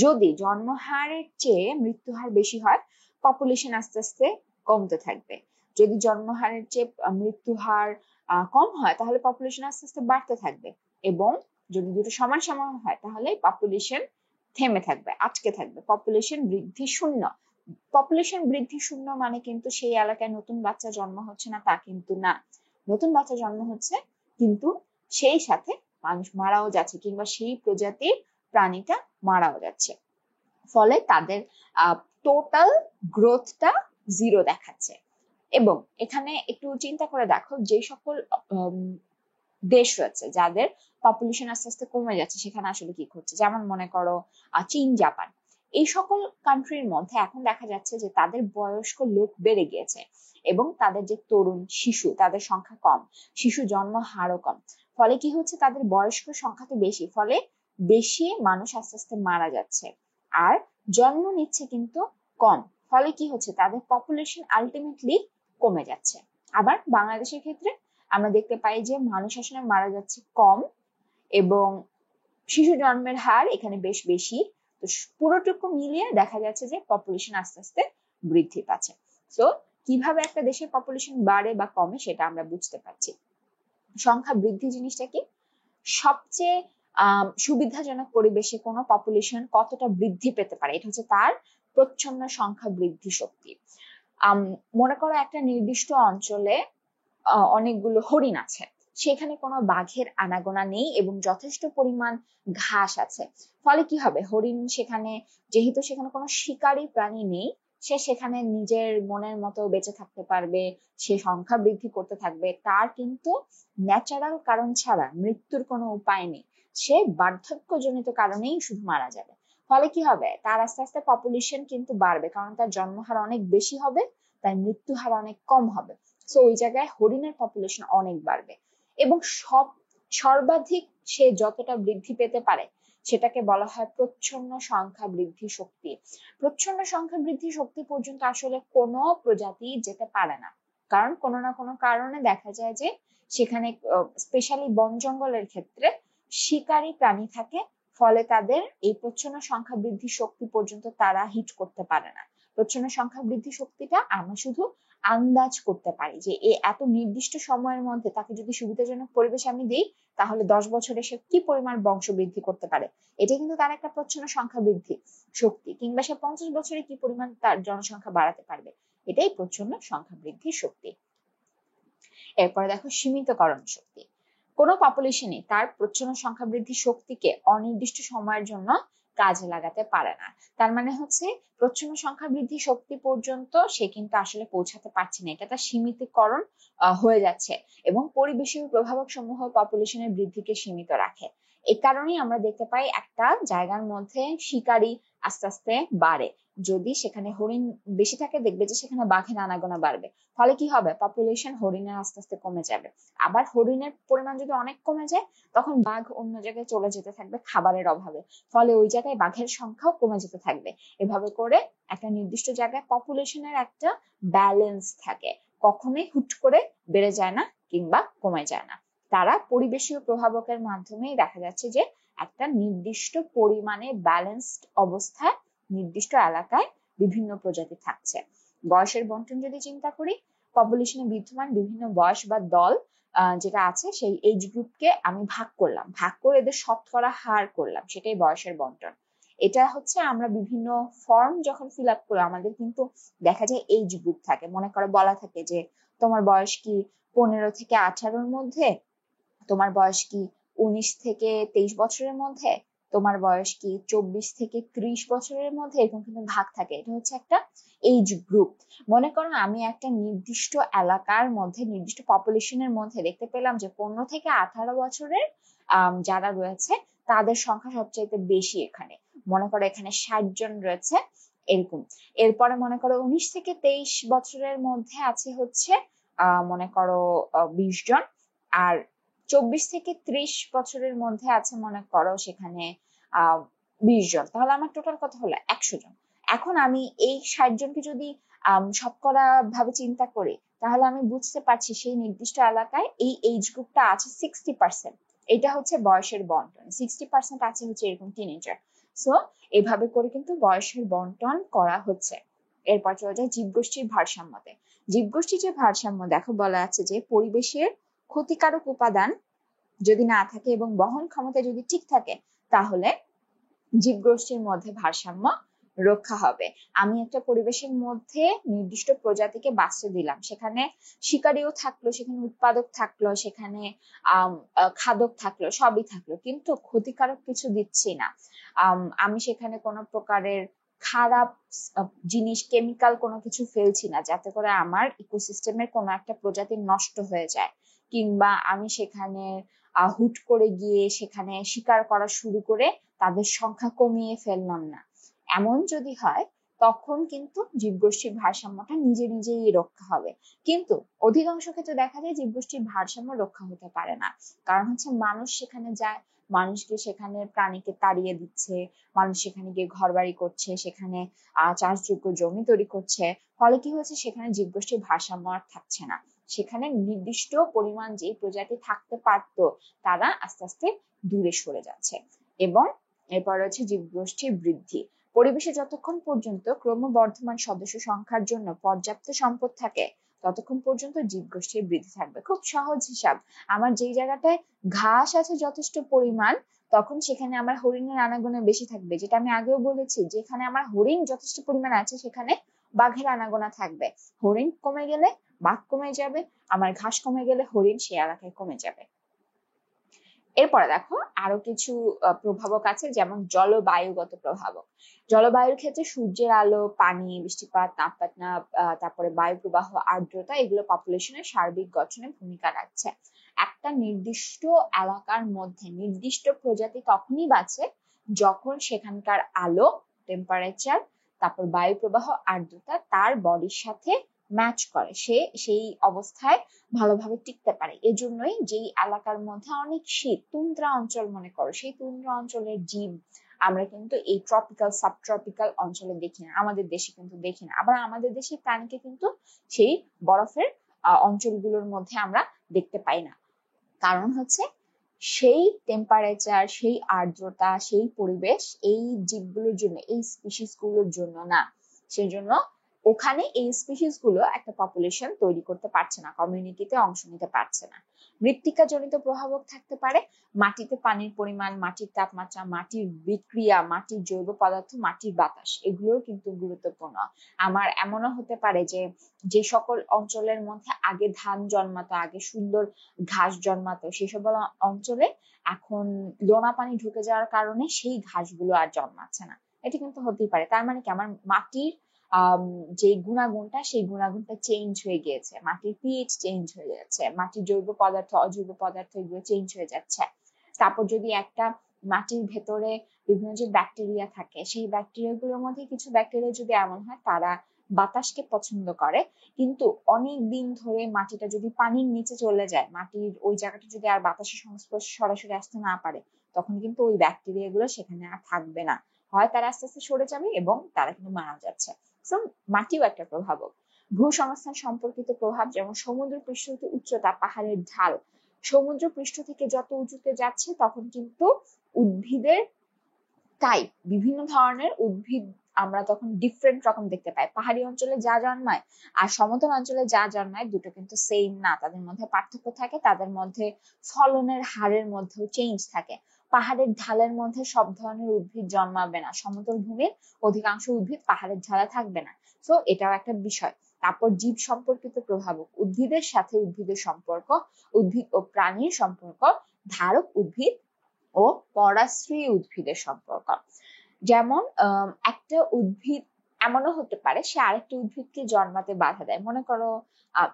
যদি জন্ম হারের চেয়ে মৃত্যু হার বেশি হয়, পপুলেশন আস্তে আস্তে কমতে থাকবে। যদি জন্ম হারের চেয়ে মৃত্যু হার কম হয় তাহলে পপুলেশন আস্তে আস্তে বাড়তে থাকবে। এবং যদি দুটো সমান সমান হয় তাহলে পপুলেশন থেমে থাকবে, আটকে থাকবে, পপুলেশন বৃদ্ধি শূন্য। পপুলেশন বৃদ্ধি শূন্য মানে কিন্তু সেই এলাকায় নতুন বাচ্চা জন্ম হচ্ছে না তা কিন্তু না, নতুন বাচ্চা জন্ম হচ্ছে কিন্তু সেই সাথে মানুষ মারাও যাচ্ছে কিংবা সেই প্রজাতির প্রাণীটা মারাও যাচ্ছে। ফলে তাদের টোটাল গ্রোথটা জিরো দেখাচ্ছে। এবং এখানে একটু চিন্তা করে দেখো, যে সকল দেশ রয়েছে যাদের পপুলেশন আস্তে আস্তে কমে যাচ্ছে সেখানে আসলে কি ঘটছে, যেমন মনে করো চীন, জাপান, এই সকল কান্ট্রির মধ্যে এখন দেখা যাচ্ছে যে তাদের বয়স্ক লোক বেড়ে গিয়েছে এবং তাদের যে তরুণ শিশু তাদের সংখ্যা কম, শিশু জন্ম হারও কম। ফলে কি হচ্ছে, তাদের বয়স্ক সংখ্যা তো বেশি, ফলে বেশি মানুষ আস্তে আস্তে মারা যাচ্ছে আর জন্ম নিচ্ছে কিন্তু কম। ফলে কি হচ্ছে, তাদের পপুলেশন আলটিমেটলি কমে যাচ্ছে। আবার বাংলাদেশের ক্ষেত্রে আমরা দেখতে পাই যে মানুষ আসলে মারা যাচ্ছে কম এবং শিশু জন্মের হার এখানে বেশ বেশি। তো পুরোটুকু মিলিয়ে দেখা যাচ্ছে যে পপুলেশন আস্তে আস্তে বৃদ্ধি পাচ্ছে। তো কিভাবে একটা দেশের পপুলেশন বাড়ে বা কমে সেটা আমরা বুঝতে পারছি। সংখ্যা বৃদ্ধি জিনিসটা কি, সবচেয়ে সুবিধাজনক পরিবেশে কোনো পপুলেশন কতটা বৃদ্ধি পেতে পারে, এটা হচ্ছে তার প্রচ্ছন্ন সংখ্যা বৃদ্ধি শক্তি। মনে করো একটা নির্দিষ্ট অঞ্চলে অনেকগুলো হরিণ আছে, সেখানে কোনো বাঘের আনাগোনা নেই এবং যথেষ্ট পরিমাণ ঘাস আছে। ফলে কি হবে, হরিণ সেখানে, যেহেতু সেখানে কোনো শিকারী প্রাণী নেই, সে সেখানে নিজের মনের মতো বেঁচে থাকতে পারবে, সে সংখ্যা বৃদ্ধি করতে থাকবে, তার কিন্তু ন্যাচারাল কারণ ছাড়া মৃত্যুর কোনো উপায় নেই, সে বার্ধক্যজনিত কারণেই শুধু মারা যাবে। ফলে কি হবে, তার আস্তে আস্তে পপুলেশন কিন্তু বাড়বে, কারণ তার জন্মহার অনেক বেশি হবে, তার মৃত্যু হার অনেক কম হবে। তো ওই জায়গায় হরিণের পপুলেশন অনেক বাড়বে এবং সর্বাধিক সে যতটা বৃদ্ধি পেতে পারে সেটাকে বলা হয় প্রচ্ছন্ন সংখ্যা বৃদ্ধি শক্তি। প্রচ্ছন্ন সংখ্যা বৃদ্ধি শক্তি পর্যন্ত আসলে কোনো প্রজাতি যেতে পারে না, কারণ কোনো না কোনো কারণে দেখা যায় যে সেখানে স্পেশালি বন জঙ্গলের ক্ষেত্রে শিকারী প্রাণী থাকে, ফলে তাদের এই প্রচ্ছন্ন সংখ্যা বৃদ্ধি শক্তি পর্যন্ত তারা হিট করতে পারে না। প্রচ্ছন্ন সংখ্যা বৃদ্ধি শক্তিটা আমরা শুধু আন্দাজ করতে পারি যে এত নির্দিষ্ট সময়ের মধ্যে তাকে যদি সুবিধাজনক পরিবেশ আমি দিই তাহলে 10 বছরে সে কি পরিমাণ বংশ বৃদ্ধি করতে পারে, এটা কিন্তু তার একটা প্রচ্ছন্ন সংখ্যা বৃদ্ধি শক্তি। কিংবা সে 50 বছরে কি পরিমাণ তার জনসংখ্যা বাড়াতে পারবে, এটাই প্রচ্ছন্ন সংখ্যা বৃদ্ধি শক্তি। এরপরে দেখো সীমিতকরণ শক্তি। কোনো পপুলেশনই তার প্রচ্ছন্ন সংখ্যা বৃদ্ধি শক্তিকে অনির্দিষ্ট সময়ের জন্য কাজে লাগাতে পারে না। তার মানে হচ্ছে প্রচ্ছন্ন সংখ্যা বৃদ্ধি শক্তি পর্যন্ত সে কিন্তু আসলে পৌঁছাতে পারছে না, এটা তার সীমিতকরণ হয়ে যাচ্ছে এবং পরিবেশীয় প্রভাবক সমূহ পপুলেশনের বৃদ্ধিকে সীমিত রাখে। এই কারণেই আমরা দেখতে পাই একটা জায়গার মধ্যে শিকারী আস্তে আস্তে বাড়ে, যদি সেখানে হরিণ বেশি থাকে দেখবে যে সেখানে বাঘের আনাগোনা বাড়বে, ফলে কি হবে, পপুলেশন হরিণের আস্তে আস্তে কমে যাবে। আবার হরিণের পরিমাণ যদি অনেক কমে যায় তখন বাঘ অন্য জায়গায় চলে যেতে থাকবে খাবারের অভাবে, ফলে ওই জায়গায় বাঘের সংখ্যাও কমে যেতে থাকবে। এভাবে করে একটা নির্দিষ্ট জায়গায় পপুলেশনের একটা ব্যালেন্স থাকে, কখনোই হুট করে বেড়ে যায় না কিংবা কমে যায় না। তারা পরিবেশীয় প্রভাবকের মাধ্যমেই দেখা যাচ্ছে যে একটা নির্দিষ্ট পরিমাণে ব্যালেন্সড অবস্থায় নির্দিষ্ট এলাকায় বিভিন্ন প্রজাতি থাকছে। বয়সের বন্টন যদি চিন্তা করি, পপুলেশনে বিদ্যমান বিভিন্ন বয়স বা দল যেটা আছে সেই এজ গ্রুপকে আমি ভাগ করলাম, ভাগ করে এদের শতকরা হার করলাম, সেটাই বয়সের বন্টন। এটা হচ্ছে আমরা বিভিন্ন ফর্ম যখন ফিল আপ করি আমাদের কিন্তু দেখা যায় এজ গ্রুপ থাকে, মনে করো বলা থাকে যে তোমার বয়স কি 15 থেকে 18-র মধ্যে, তোমার বয়স কি 19 থেকে 23 বছরের মধ্যে, তোমার বয়স কি 24 থেকে 30 বছরের মধ্যে, এরকম কিন্তু ভাগ থাকে। এটা হচ্ছে একটা এজ গ্রুপ। মনে করো আমি একটা নির্দিষ্ট এলাকার মধ্যে নির্দিষ্ট পপুলেশনের মধ্যে দেখতে পেলাম যে 15 থেকে 18 বছরের যারা রয়েছে তাদের সংখ্যা সবচেয়ে বেশি এখানে, মনে করো এখানে 60 জন রয়েছে এরকম। এরপরে মনে করো 19 থেকে 23 বছরের মধ্যে আছে হচ্ছে মনে করো 20 জন, আর 24 থেকে 30 বছরের মধ্যে আছে মনে করো সেখানে 20 জন, তাহলে আমার টোটাল কত হলো 100 জন। এখন আমি এই 60 জনকে যদি শতকরা ভাবে চিন্তা করি তাহলে আমি বুঝতে পারছি সেই নির্দিষ্ট এলাকায় এই এজ গ্রুপটা আছে 60%। এটা হচ্ছে বয়সের বন্টন, 60% আছে হচ্ছে এরকম টিনেজার। সো এভাবে করে কিন্তু বয়সের বন্টন করা হচ্ছে। এরপর চলে যায় জীবগোষ্ঠীর ভারসাম্যতে। জীবগোষ্ঠীর যে ভারসাম্য দেখো বলা আছে যে পরিবেশের ক্ষতিকারক উপাদান যদি না থাকে এবং বহন ক্ষমতা যদি ঠিক থাকে তাহলে জীবগোষ্ঠীর মধ্যে ভারসাম্য রক্ষা হবে। আমি একটা পরিবেশের মধ্যে নির্দিষ্ট প্রজাতিকে বাঁচতে দিলাম, সেখানে শিকারীও থাকলো, সেখানে উৎপাদক থাকলো, সেখানে খাদক থাকলো, সবই থাকলো, কিন্তু ক্ষতিকারক কিছু দিচ্ছি না। আমি সেখানে কোনো প্রকারের খারাপ জিনিস কেমিক্যাল কোনো কিছু ফেলছি না যাতে করে আমার ইকোসিস্টেমের কোনো একটা প্রজাতি নষ্ট হয়ে যায়, কিংবা আমি সেখানে হুট করে গিয়ে সেখানে শিকার করা শুরু করে তাদের সংখ্যা কমিয়ে ফেললাম না। এমন যদি হয় তখন কিন্তু জীবগোষ্ঠীর ভারসাম্যটা নিজে নিজেই রক্ষা হবে। কিন্তু অধিকাংশ ক্ষেত্রে দেখা যায় জীবগোষ্ঠীর ভারসাম্য রক্ষা হতে পারে না, কারণ হচ্ছে মানুষ সেখানে যায়, মানুষকে সেখানে প্রাণীকে তাড়িয়ে দিচ্ছে, মানুষ সেখানে গিয়ে ঘর বাড়ি করছে, সেখানে চাষযোগ্য জমি তৈরি করছে, ফলে কি হচ্ছে সেখানে জীবগোষ্ঠীর ভারসাম্য আর থাকছে না। সেখানে নির্দিষ্ট পরিমাণ যে প্রজাতি থাকতে পারতো তারা আস্তে আস্তে দূরে সরে যাচ্ছে। এবং এরপর রয়েছে জীবগোষ্ঠীর বৃদ্ধি। পরিবেশে যতক্ষণ পর্যন্ত ক্রমবর্ধমান সদস্য সংখ্যার জন্য পর্যাপ্ত সম্পদ থাকে ততক্ষণ পর্যন্ত জীবগোষ্ঠীর বৃদ্ধি থাকবে। খুব সহজ হিসাব, আমার যেই জায়গাটায় ঘাস আছে যথেষ্ট পরিমাণ তখন সেখানে আমার হরিণের আনাগোনা বেশি থাকবে, যেটা আমি আগেও বলেছি, যেখানে আমার হরিণ যথেষ্ট পরিমাণ আছে সেখানে বাঘের আনাগোনা থাকবে। হরিণ কমে গেলে বাঘ কমে যাবে, আমার ঘাস কমে গেলে হরিণ সে এলাকায় কমে যাবে। এরপরে দেখো আরো কিছু প্রভাবক আছে, যেমন জলবায়ুগত প্রভাবক। জলবায়ুর ক্ষেত্রে সূর্যের আলো, পানি, বৃষ্টিপাত, তাপমাত্রা, তারপরে বায়ু প্রবাহ, আর্দ্রতা, এগুলো পপুলেশনের সার্বিক গঠনে ভূমিকা রাখছে। একটা নির্দিষ্ট এলাকার মধ্যে নির্দিষ্ট প্রজাতি তখনই বাঁচে যখন সেখানকার আলো, টেম্পারেচার, তারপর বায়ু প্রবাহ, আর্দ্রতা তার বডির সাথে ম্যাচ করে, সে সেই অবস্থায় ভালোভাবে টিকতে পারে। এজন্যই যেই এলাকার মধ্যে অনেক শীত, তুন্দ্রা অঞ্চল মনে করো, সেই তুন্দ্রা অঞ্চলের জীব আমরা কিন্তু এই ট্রপিক্যাল সাবট্রপিক্যাল অঞ্চলে দেখি না, আমাদের দেশে কিন্তু দেখি না। আবার আমাদের দেশের প্রাণীকে কিন্তু সেই বরফের অঞ্চলগুলোর মধ্যে আমরা দেখতে পাই না, কারণ হচ্ছে সেই টেম্পারেচার, সেই আর্দ্রতা, সেই পরিবেশ এই জীবগুলোর জন্য, এই স্পিসিস গুলোর জন্য না। সেই জন্য ওখানে এই স্পিসিস গুলো একটা পপুলেশন তৈরি করতে পারছে না, কমিউনিটিতে অংশ নিতে পারছে না। মৃত্তিকা জনিত প্রভাবক থাকতে পারে, মাটিতে পানির পরিমাণ, মাটির তাপমাত্রা, মাটির বিক্রিয়া, মাটির জৈব পদার্থ, মাটির বাতাস, এগুলোও কিন্তু গুরুত্বপূর্ণ। আমার এমনও হতে পারে যে যে সকল অঞ্চলের মধ্যে আগে ধান জন্মাতো, আগে সুন্দর ঘাস জন্মাতো, সেসব অঞ্চলে এখন লোনা পানি ঢুকে যাওয়ার কারণে সেই ঘাসগুলো আর জন্মাচ্ছে না। এটা কিন্তু হতেই পারে। তার মানে কি আমার মাটির যে গুণাগুণটা সেই গুণাগুণটা চেঞ্জ হয়ে গিয়েছে, মাটির পিএইচ চেঞ্জ হয়ে যাচ্ছে, মাটির জৈব পদার্থ, অজৈব পদার্থ এগুলো চেঞ্জ হয়ে যাচ্ছে। তারপর যদি একটা মাটির ভেতরে বিভিন্ন যে ব্যাকটেরিয়া থাকে সেই ব্যাকটেরিয়া গুলোর মধ্যে কিছু ব্যাকটেরিয়া যদি এমন হয় তারা বাতাসকে পছন্দ করে, কিন্তু অনেক দিন ধরে মাটিটা যদি পানির নিচে চলে যায়, মাটির ওই জায়গাটা যদি আর বাতাসের সংস্পর্শে সরাসরি আসতে না পারে, তখন কিন্তু ওই ব্যাকটেরিয়া গুলো সেখানে আর থাকবে না, হয় তারা আস্তে আস্তে সরে যাবে এবং তারা কিন্তু মারা যাচ্ছে। সো মাটিও একটা প্রভাবক। ভূসংস্থান সম্পর্কিত প্রভাব, যেমন সমুদ্র পৃষ্ঠ হতে উচ্চতা, পাহাড়ের ঢাল, সমুদ্র পৃষ্ঠ থেকে যত উঁচুতে যাচ্ছে তখন কিন্তু উদ্ভিদের টাইপ, বিভিন্ন ধরনের উদ্ভিদ আমরা তখন ডিফারেন্ট রকম দেখতে পাই। পাহাড়ি অঞ্চলে যা জন্মায় আর সমতল অঞ্চলে যা জন্মায় দুটো কিন্তু সেম না, তাদের মধ্যে পার্থক্য থাকে, তাদের মধ্যে ফলনের হারের মধ্যেও চেঞ্জ থাকে। পাহাড়ের ঢালের মধ্যে সব ধরনের উদ্ভিদ জন্মাবে না, সমতল ভূমির অধিকাংশ উদ্ভিদ পাহাড়ের ঢালে থাকবে না। তো এটাও একটা বিষয়। তারপর জীব সম্পর্কিত প্রভাব, উদ্ভিদের সাথে উদ্ভিদের সম্পর্ক, উদ্ভিদ ও প্রাণীর সম্পর্ক, ধারক উদ্ভিদ ও পরাশ্রয়ী উদ্ভিদের সম্পর্ক। যেমন একটা উদ্ভিদ এমনও হতে পারে সে আরেকটা উদ্ভিদকে জন্মাতে বাধা দেয়। মনে করো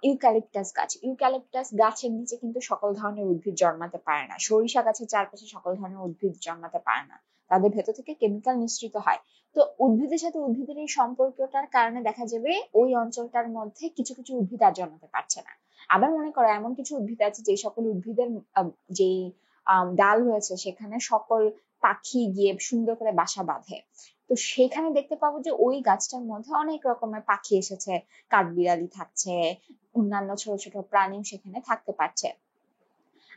ইউক্যালিপটাস গাছ, ইউক্যালিপটাস গাছের নিচে কিন্তু সকল ধরনের উদ্ভিদ জন্মাতে পারে না, সরিষা গাছের চারপাশে সকল ধরনের উদ্ভিদ জন্মাতে পারে না, তাদের ভেতর থেকে কেমিক্যাল নিঃসৃত হয়। তো উদ্ভিদের সাথে উদ্ভিদের এই সম্পর্কটার কারণে দেখা যাবে ওই অঞ্চলটার মধ্যে কিছু কিছু উদ্ভিদ আর জন্মাতে পারছে না। আবার মনে করো এমন কিছু উদ্ভিদ আছে যে সকল উদ্ভিদের যেই ডাল রয়েছে সেখানে সকল পাখি গিয়ে সুন্দর করে বাসা বাঁধে। তো সেখানে দেখতে পাবো যে ওই গাছটার মধ্যে অনেক রকমের পাখি এসেছে, কাঠবিড়ালি থাকছে, অন্যান্য ছোট ছোট প্রাণীও সেখানে থাকতে পারছে।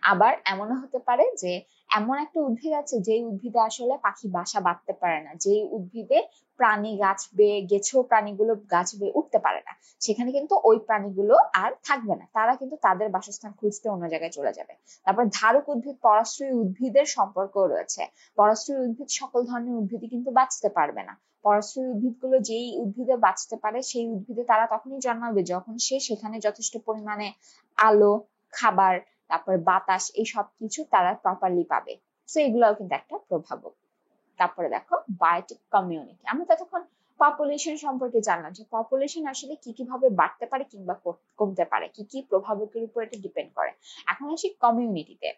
আবার এমনও হতে পারে যে এমন একটা উদ্ভিদ আছে যে উদ্ভিদে আসলে পাখি বাসা বাঁধতে পারে না, যে উদ্ভিদে প্রাণী গাছ বেয়ে গেছেও প্রাণীগুলো গাছ বেয়ে উঠতে পারে না, সেখানে কিন্তু ওই প্রাণীগুলো আর থাকবে না, তারা কিন্তু তাদের বাসস্থান খুঁজতে অন্য জায়গায় চলে যাবে। তারপর ধারক উদ্ভিদ পরাশ্রয়ী উদ্ভিদের সম্পর্কও রয়েছে। পরাশ্রয়ী উদ্ভিদ সকল ধরনের উদ্ভিদই কিন্তু বাঁচতে পারবে না। পরাশ্রয়ী উদ্ভিদগুলো যেই উদ্ভিদে বাঁচতে পারে সেই উদ্ভিদে তারা তখনই জন্মাবে যখন সে সেখানে যথেষ্ট পরিমাণে আলো, খাবার, তারপর বাতাস, এই সব কিছু তারা প্রপারলি পাবে। তো এগুলোও কিন্তু একটা প্রভাবক। তারপরে দেখো বায়োটিক কমিউনিটি। আমরা ততক্ষণ পপুলেশন সম্পর্কে জানলাম যে পপুলেশন আসলে কি কি ভাবে বাড়তে পারে কিংবা কমতে পারে, কি কি প্রভাবকের উপর এটা ডিপেন্ড করে। এখন আসি কমিউনিটিতে।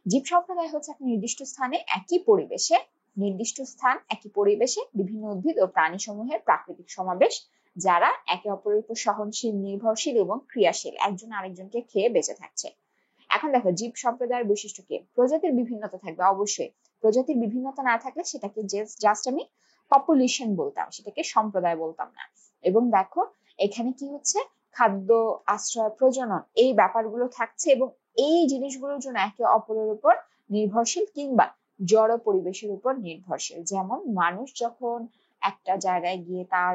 জীব সম্প্রদায় হচ্ছে একটা নির্দিষ্ট স্থানে একই পরিবেশে, নির্দিষ্ট স্থান একই পরিবেশে বিভিন্ন উদ্ভিদ ও প্রাণী সমূহের প্রাকৃতিক সমাবেশ, যারা একে অপরের উপর সহনশীল, নির্ভরশীল এবং ক্রিয়াশীল, একজন আরেকজনকে খেয়ে বেঁচে থাকছে। এখন দেখো জীব সম্প্রদায়ের বৈশিষ্ট্য কি? প্রজাতির বিভিন্নতা থাকবে অবশ্যই। প্রজাতির বিভিন্নতা না থাকলে সেটাকে জাস্ট আমি পপুলেশন বলতাম, সেটাকে সম্প্রদায় বলতাম না। এবং দেখো এখানে কি হচ্ছে, খাদ্য, আশ্রয়, প্রজনন এই ব্যাপারগুলো থাকছে এবং এই জিনিসগুলোর জন্য একে অপরের উপর নির্ভরশীল কিংবা জড় পরিবেশের উপর নির্ভরশীল। যেমন মানুষ যখন একটা জায়গায় গিয়ে তার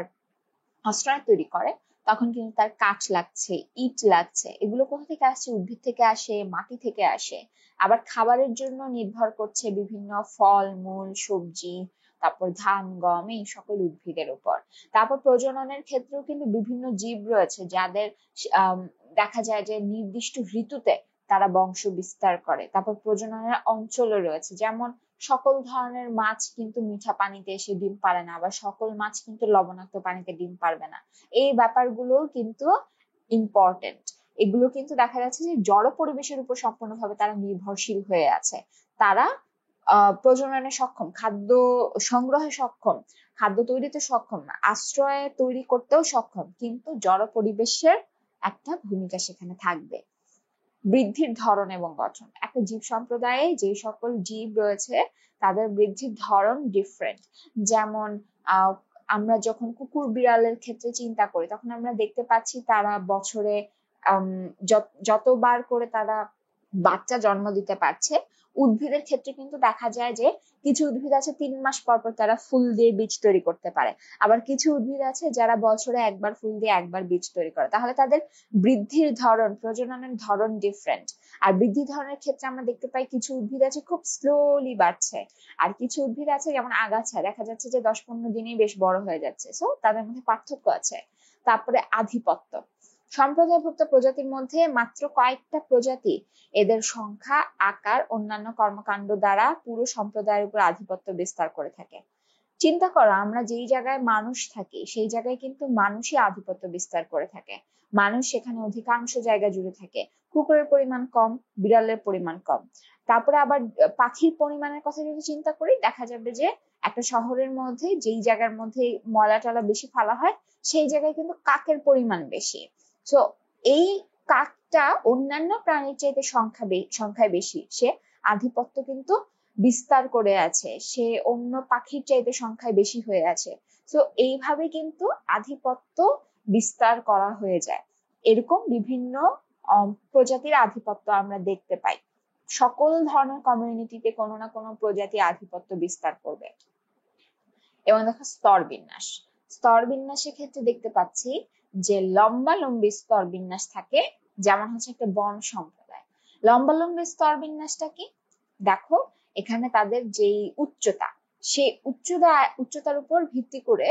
আশ্রয় তৈরি করে তখন কিন্তু তার কাঠ লাগছে, ইট লাগছে, এগুলো কোথা থেকে আসছে? উদ্ভিদ থেকে আসে, মাটি থেকে আসে। আবার খাবারের জন্য নির্ভর করছে বিভিন্ন ফল মূল, সবজি, তারপর ধান, গম, এই সকল উদ্ভিদের উপর। তারপর প্রজননের ক্ষেত্রেও কিন্তু বিভিন্ন জীব রয়েছে যাদের দেখা যায় যে নির্দিষ্ট ঋতুতে তারা বংশ বিস্তার করে। তারপর প্রজননের অঞ্চলও রয়েছে, যেমন সকল ধরনের মাছ কিন্তু মিঠা পানিতে এসে ডিম পারে না, আবার সকল মাছ কিন্তু লবণাক্ত পানিতে ডিম পারবে না। এই ব্যাপারগুলো কিন্তু ইম্পর্টেন্ট। এগুলো কিন্তু দেখা যাচ্ছে যে জড় পরিবেশের উপর সম্পূর্ণভাবে তারা নির্ভরশীল হয়ে আছে। তারা প্রজননে সক্ষম, খাদ্য সংগ্রহে সক্ষম, খাদ্য তৈরিতে সক্ষম না, আশ্রয় তৈরি করতেও সক্ষম, কিন্তু জড় পরিবেশের একটা ভূমিকা সেখানে থাকবে। বৃদ্ধির ধরন এবং গঠন। একটা জীব সম্প্রদায়ে যে সকল জীব রয়েছে তাদের বৃদ্ধির ধরন ডিফারেন্ট। যেমন আমরা যখন কুকুর বিড়ালের ক্ষেত্রে চিন্তা করি তখন আমরা দেখতে পাচ্ছি তারা বছরে যতবার করে তারা বাচ্চা জন্ম দিতে পারছে। উদ্ভিদের ক্ষেত্রে কিন্তু দেখা যায় যে কিছু উদ্ভিদ আছে 3 মাস পর পর তারা ফুল দিয়ে বীজ তৈরি করতে পারে, আবার কিছু উদ্ভিদ আছে যারা বছরে একবার ফুল দিয়ে একবার বীজ তৈরি করে। তাহলে তাদের বৃদ্ধির ধরন, প্রজননের ধরন ডিফারেন্ট। আর বৃদ্ধির ধরনের ক্ষেত্রে আমরা দেখতে পাই কিছু উদ্ভিদ আছে খুব স্লোলি বাড়ছে, আর কিছু উদ্ভিদ আছে যেমন আগাছা দেখা যাচ্ছে যে 10-15 দিনেই বেশ বড় হয়ে যাচ্ছে। সো তাদের মধ্যে পার্থক্য আছে। তারপরে আধিপত্য। সম্প্রদায়ভুক্ত প্রজাতির মধ্যে মাত্র কয়েকটা প্রজাতি, এদের সংখ্যা, আকার, অন্যান্য কর্মকাণ্ড দ্বারা পুরো সম্প্রদায়ের উপর আধিপত্য বিস্তার করে থাকে। চিন্তা করো আমরা যেই জায়গায় মানুষ থাকি সেই জায়গায় কিন্তু মানুষই আধিপত্য বিস্তার করে থাকে। মানুষ সেখানে অধিকাংশ জায়গা জুড়ে থাকে। কুকুরের পরিমাণ কম, বিড়ালের পরিমাণ কম। তারপরে আবার পাখির পরিমাণের কথা যদি চিন্তা করি দেখা যাবে যে একটা শহরের মধ্যে যেই জায়গার মধ্যে ময়লা টলা বেশি ফেলা হয় সেই জায়গায় কিন্তু কাকের পরিমাণ বেশি। তো এই কাকটা অন্যান্য প্রাণীর চাইতে সংখ্যায় বেশি, সে আধিপত্য কিন্তু বিস্তার করে আছে, সে অন্য পাখির চাইতে সংখ্যায় বেশি হয়ে আছে। তো এইভাবে কিন্তু আধিপত্য বিস্তার করা হয়ে যায়। এরকম বিভিন্ন প্রজাতির আধিপত্য আমরা দেখতে পাই। সকল ধরনের কমিউনিটিতে কোনো না কোনো প্রজাতি আধিপত্য বিস্তার করবে। এবং দেখো স্তর বিন্যাস, স্তর বিন্যাসের ক্ষেত্রে দেখতে পাচ্ছি যে লম্বালম্বী স্তর বিন্যাস থাকে, যেমন হচ্ছে একটা বন সম্প্রদায়। লম্বালম্বী স্তর বিন্যাসটা কি, দেখো এখানে তাদের যেই উচ্চতা, সেই উচ্চতার উপর ভিত্তি করে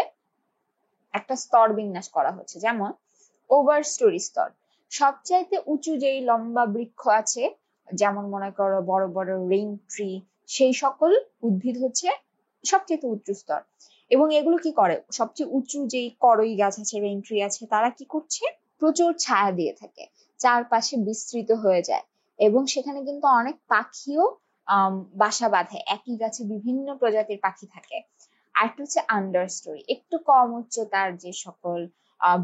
একটা স্তর বিন্যাস করা হচ্ছে। যেমন ওভার স্টোরি স্তর, সবচাইতে উঁচু যেই লম্বা বৃক্ষ আছে, যেমন মনে করো বড় বড় রেইন ট্রি, সেই সকল উদ্ভিদ হচ্ছে সবচেয়ে উঁচু স্তর। এবং এগুলো কি করে, সবচেয়ে উঁচু যেই করই গাছ আছে, রেইন ট্রি আছে, তারা কি করছে, প্রচুর ছায়া দিয়ে থাকে, চারপাশে বিস্তৃত হয়ে যায়। এবং সেখানে কিন্তু অনেক পাখিও বাসা বাঁধে, একই গাছে বিভিন্ন প্রজাতির পাখি থাকে। আরেকটা হচ্ছে আন্ডার স্টোরি, একটু কম উচ্চতার যে সকল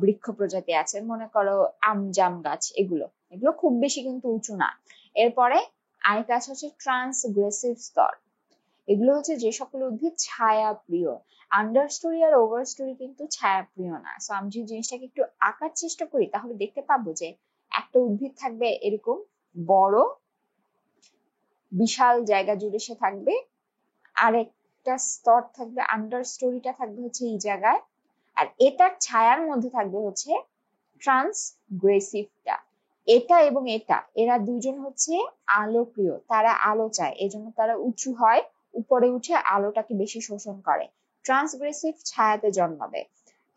বৃক্ষ প্রজাতি আছে, মনে করো আম জাম গাছ, এগুলো এগুলো খুব বেশি কিন্তু উঁচু না। এরপরে আরেকটা হচ্ছে ট্রান্সগ্রেসিভ স্তর, এগুলো হচ্ছে যে সকল উদ্ভিদ ছায়া প্রিয়। আন্ডার স্টোরি আর ওভার স্টোরি কিন্তু ছায়া প্রিয় না। সো আমি যদি জিনিসটাকে একটু আঁকার চেষ্টা করি, তাহলে দেখতে পাবো যে একটা উদ্ভিদ থাকবে এরকম বড়, বিশাল জায়গা জুড়ে সে থাকবে, আরেকটা স্তর থাকবে, আন্ডার স্টোরিটা থাকবে হচ্ছে এই জায়গায়, আর এটার ছায়ার মধ্যে থাকবে হচ্ছে ট্রান্সগ্রেসিভটা। এটা এবং এটা, এরা দুজন হচ্ছে আলো প্রিয়, তারা আলো চায়, এজন্য তারা উঁচু হয়, উপরে উঠে আলোটাকে বেশি শোষণ করে। ট্রান্সগ্রেসিভ ছায়াতে জন্মাবে।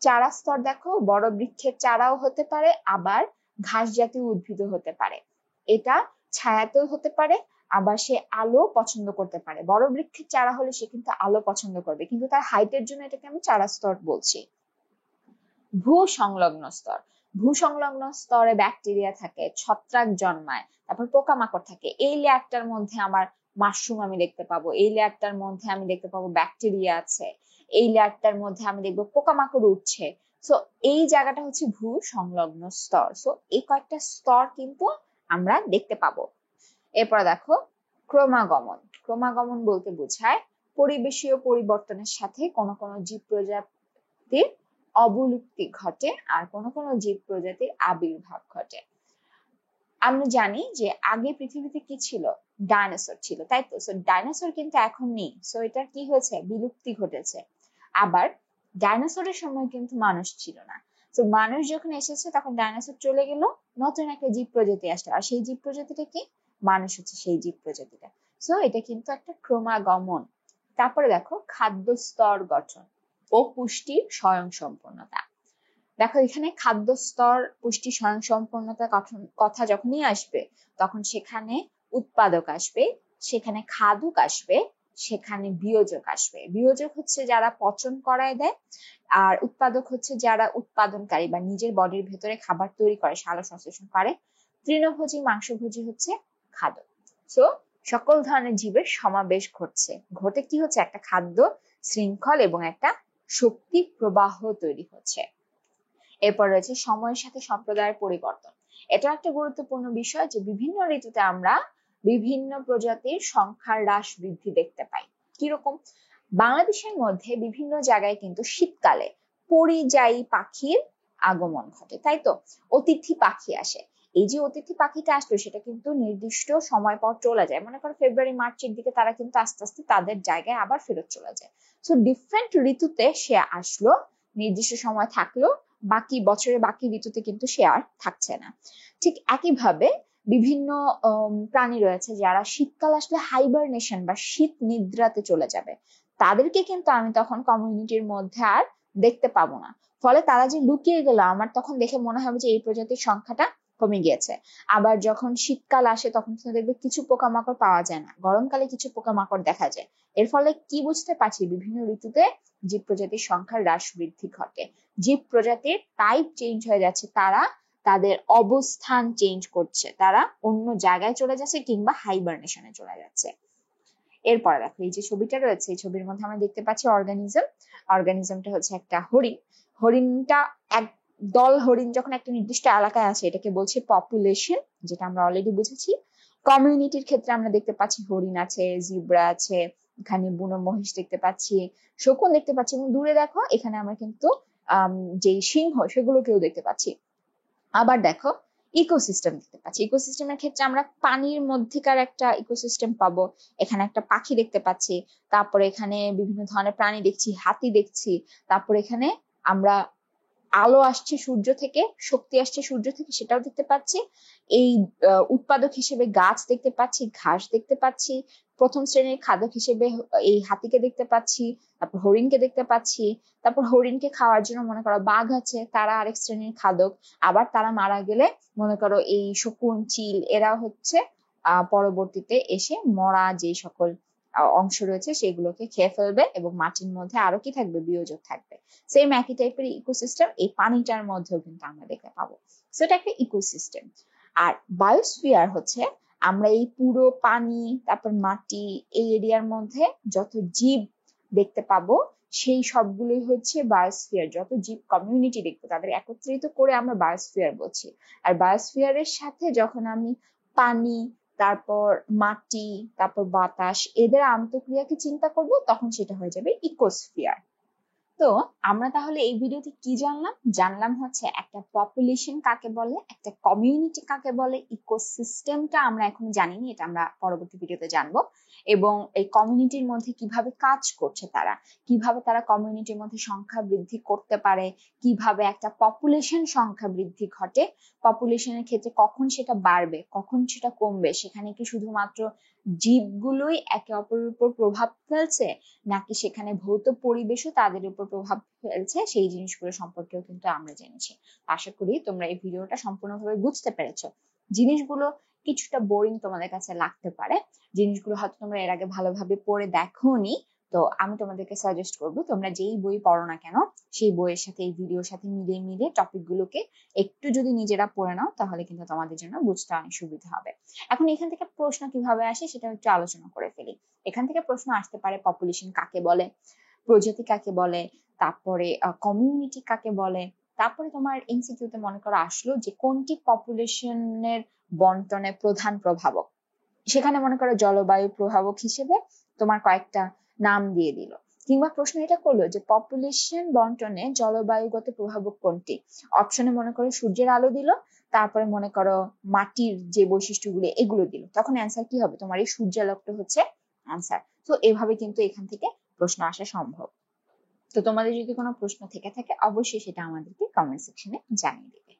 চারা স্তর দেখো, বড় বৃক্ষের চারাও হতে পারে, আবার ঘাস জাতীয় উদ্ভিদও হতে পারে। এটা ছায়াতেও হতে পারে, আবার সে আলো পছন্দ করতে পারে। বড় বৃক্ষের চারা হলে সে কিন্তু আলো পছন্দ করবে, কিন্তু তার হাইটের জন্য এটাকে আমি চারা স্তর বলছি। ভূ সংলগ্ন স্তর, ভূ সংলগ্ন স্তরে ব্যাকটেরিয়া থাকে, ছত্রাক জন্মায়, তারপর পোকামাকড় থাকে। এই লেয়ারটার মধ্যে আমার মাশরুম আমি দেখতে পাবো, এই লেয়ারটার মধ্যে আমি দেখতে পাবো ব্যাকটেরিয়া আছে, এই লেয়ারটার মধ্যে আমি দেখবো পোকামাকড় উঠছে। সো এই জায়গাটা হচ্ছে ভূ সংলগ্ন স্তর। সো এই কয়েকটা স্তর কিন্তু আমরা দেখতে পাবো। এরপর দেখো ক্রমাগমন, ক্রমাগমন বলতে বোঝায় পরিবেশীয় পরিবর্তনের সাথে কোনো কোনো জীব প্রজাতির অবলুপ্তি ঘটে, আর কোনো কোনো জীব প্রজাতির আবির্ভাব ঘটে। আমরা জানি যে আগে পৃথিবীতে কি ছিল, ডাইনোসর ছিল, তাই তো? সো ডাইনোসর কিন্তু এখন নেই, সো এটা কি হয়েছে, বিলুপ্তি ঘটেছে। আবার ডাইনোসরের সময় কিন্তু মানুষ ছিল না, তো মানুষ যখন এসেছে তখন ডাইনোসর চলে গেল, নতুন একটা জীব প্রজাতি আসলো, আর সেই জীব প্রজাতিটা কি, মানুষ হচ্ছে সেই জীব প্রজাতিটা। সো এটা কিন্তু একটা ক্রমাগমন। তারপরে দেখো খাদ্য স্তর গঠন ও পুষ্টির স্বয়ংসম্পূর্ণতা। দেখো এখানে খাদ্য স্তর, পুষ্টি স্বয়ংসম্পূর্ণতার কথা যখনই আসবে, তখন সেখানে উৎপাদক আসবে, সেখানে খাদক আসবে, সেখানে বিয়োজক আসবে। বিয়োজক হচ্ছে যারা পচন করায় দেয়, আর উৎপাদক হচ্ছে যারা উৎপাদনকারী বা নিজের বডির ভেতরে খাবার তৈরি করে, সালোক সংশ্লেষণ করে। তৃণভোজী, মাংসভোজী হচ্ছে খাদক। সো সকল ধরনের জীবের সমাবেশ ঘটে কি হচ্ছে, একটা খাদ্য শৃঙ্খল এবং একটা শক্তি প্রবাহ তৈরি হচ্ছে। এরপর রয়েছে সময়ের সাথে সম্প্রদায়ের পরিবর্তন। এটা একটা গুরুত্বপূর্ণ বিষয় যে বিভিন্ন ঋতুতে আমরা বিভিন্ন প্রজাতির সংখ্যার হ্রাস বৃদ্ধি দেখতে পাই। কিরকম, বাংলাদেশের মধ্যে বিভিন্ন জায়গায় কিন্তু শীতকালে পরিযায়ী পাখির আগমন ঘটে, তাই তো? অতিথি পাখি আসে। এই যে অতিথি পাখিটা আসলো, সেটা কিন্তু নির্দিষ্ট সময় পর চলে যায়। মনে করো ফেব্রুয়ারি মার্চের দিকে তারা কিন্তু আস্তে আস্তে তাদের জায়গায় আবার ফেরত চলে যায়। সো ডিফারেন্ট ঋতুতে সে আসলো, নির্দিষ্ট সময় থাকলো, বাকি বছরের বাকি ঋতুতে কিন্তু সে আর থাকছে না। ঠিক একইভাবে বিভিন্ন প্রাণী রয়েছে যারা শীতকাল আসলে হাইবারনেশন বা শীত নিদ্রাতে চলে যাবে, তাদেরকে কিন্তু আমি তখন কমিউনিটির মধ্যে আর দেখতে পাবো না। ফলে তারা যে লুকিয়ে গেল, আমার তখন দেখে মনে হবে যে এই প্রজাতির সংখ্যাটা কমে গিয়েছে। আবার যখন শীতকাল আসে তখন কিন্তু দেখবে কিছু পোকামাকড় পাওয়া যায় না, গরমকালে কিছু পোকামাকড় দেখা যায়। এর ফলে কি বুঝতে পারছি, বিভিন্ন ঋতুতে জীব প্রজাতির সংখ্যার হ্রাস বৃদ্ধি ঘটে, জীব প্রজাতির টাইপ চেঞ্জ হয়ে যাচ্ছে, তারা তাদের অবস্থান চেঞ্জ করছে, তারা অন্য জায়গায় চলে যাচ্ছে কিংবা হাইবারনেশনে চলে যাচ্ছে। এরপরে দেখো এই যে ছবিটা রয়েছে, এই ছবির মধ্যে আমরা দেখতে পাচ্ছি অর্গানিজম। অর্গানিজমটা হচ্ছে একটা হরিণ। হরিণটা এক দল হরিণ যখন একটা নির্দিষ্ট এলাকায় আছে, এটাকে বলছে পপুলেশন, যেটা আমরা অলরেডি বুঝেছি। কমিউনিটির ক্ষেত্রে আমরা দেখতে পাচ্ছি হরিণ আছে, জিব্রা আছে, এখানে বুনো মহিষ দেখতে পাচ্ছি, শকুন দেখতে পাচ্ছি, এবং দূরে দেখো এখানে আমরা কিন্তু যে সিংহ সেগুলোকেও দেখতে পাচ্ছি। আবার দেখো ইকোসিস্টেম দেখতে পাচ্ছি। ইকোসিস্টেমের ক্ষেত্রে আমরা পানির মধ্যেকার একটা ইকোসিস্টেম পাবো। এখানে একটা পাখি দেখতে পাচ্ছি, তারপরে এখানে বিভিন্ন ধরনের প্রাণী দেখছি, হাতি দেখছি, তারপর এখানে আমরা আলো আসছে সূর্য থেকে, শক্তি আসছে সূর্য থেকে, সেটাও দেখতে পাচ্ছি। এই উৎপাদক হিসেবে গাছ দেখতে পাচ্ছি, ঘাস দেখতে পাচ্ছি। প্রথম শ্রেণীর খাদক হিসেবে এই হাতিকে দেখতে পাচ্ছি, তারপর হরিণকে দেখতে পাচ্ছি। তারপর হরিণকে খাওয়ার জন্য মনে করো বাঘ আছে, তারা আরেক শ্রেণীর খাদক। আবার তারা মারা গেলে মনে করো এই শকুন, চিল এরা হচ্ছে পরবর্তীতে এসে মরা যে সকল অংশ রয়েছে সেগুলোকে খেয়ে ফেলবে, এবং মাটির মধ্যে আরো কি থাকবে, বিয়োজক থাকবে। সেম একই টাইপের ইকোসিস্টেম এই পানিটার মধ্যেও কিন্তু আমরা দেখতে পাবো। সো এটা একটা ইকোসিস্টেম। আর বায়োস্ফিয়ার হচ্ছে আমরা এই পুরো পানি, তারপর মাটি, এই এরিয়ার মধ্যে যত জীব দেখতে পাবো সেই সবগুলোই হচ্ছে বায়োস্ফিয়ার। যত জীব কমিউনিটি দেখবো তাদের একত্রিত করে আমরা বায়োস্ফিয়ার বলছি। আর বায়োস্ফিয়ারের সাথে যখন আমি পানি, তারপর মাটি, তারপর বাতাস এদের আন্তঃক্রিয়াকে চিন্তা করব, তখন সেটা হয়ে যাবে ইকোস্ফিয়ার। তো আমরা তাহলে এই ভিডিওতে কি জানলাম? জানলাম হচ্ছে একটা পপুলেশন কাকে বলে, একটা কমিউনিটি কাকে বলে, ইকোসিস্টেমটা আমরা এখন জানিনি, এটা আমরা পরবর্তী ভিডিওতে জানবো। এবং এই কমিউনিটির মধ্যে কিভাবে কাজ করছে তারা, কিভাবে তারা কমিউনিটির মধ্যে সংখ্যা বৃদ্ধি করতে পারে, কিভাবে একটা পপুলেশন সংখ্যা বৃদ্ধি ঘটে, পপুলেশনের ক্ষেত্রে কখন সেটা বাড়বে, কখন সেটা কমবে, সেখানে কি শুধুমাত্র জীবগুলোই একে অপরের উপর প্রভাব ফেলছে, নাকি সেখানে ভৌত পরিবেশও তাদের উপর প্রভাব ফেলছে, সেই জিনিসগুলো সম্পর্কেও কিন্তু আমরা জেনেছি। আশা করি তোমরা এই ভিডিওটা সম্পূর্ণভাবে বুঝতে পেরেছো। জিনিসগুলো কিছুটা বোরিং তোমাদের কাছে লাগতে পারে, জিনিসগুলো হয়তো তোমরা এর আগে ভালোভাবে পড়ে দেখোনি। তো আমি তোমাদেরকে সাজেস্ট করবো তোমরা যেই বই পড়ো না কেন সেই বইয়ের সাথে এই ভিডিওর সাথে মিলিয়ে মিলিয়ে টপিক গুলোকে একটু যদি নিজেরা পড়ে নাও, তাহলে কিন্তু তোমাদের জন্য বুঝতে অনেক সুবিধা হবে। এখন এখান থেকে প্রশ্ন কিভাবে আসে সেটা একটু আলোচনা করে ফেলি। এখান থেকে প্রশ্ন আসতে পারে পপুলেশন কাকে বলে, প্রজাতি কাকে বলে, তারপরে কমিউনিটি কাকে বলে, তারপরে তোমার এমসিকিউতে মনে করো আসলো যে কোনটি পপুলেশনের বন্টনে প্রধান প্রভাবক, সেখানে মনে করো জলবায়ু প্রভাবক হিসেবে তোমার কয়েকটা নাম দিয়ে দিল। কিংবা প্রশ্ন এটা করলো যে পপুলেশন বন্টনে জলবায়ুগত প্রভাবক কোনটি, অপশনে মনে করো সূর্যের আলো দিল, তারপরে মনে করো মাটির যে বৈশিষ্ট্যগুলো এগুলো দিল, তখন অ্যান্সার কি হবে, তোমার এই সূর্যালোকটা হচ্ছে অ্যান্সার। তো এভাবে কিন্তু এখান থেকে প্রশ্ন আসা সম্ভব। তো তোমাদের যদি কোনো প্রশ্ন থেকে থাকে অবশ্যই সেটা আমাদেরকে কমেন্ট সেকশনে জানিয়ে দিবে।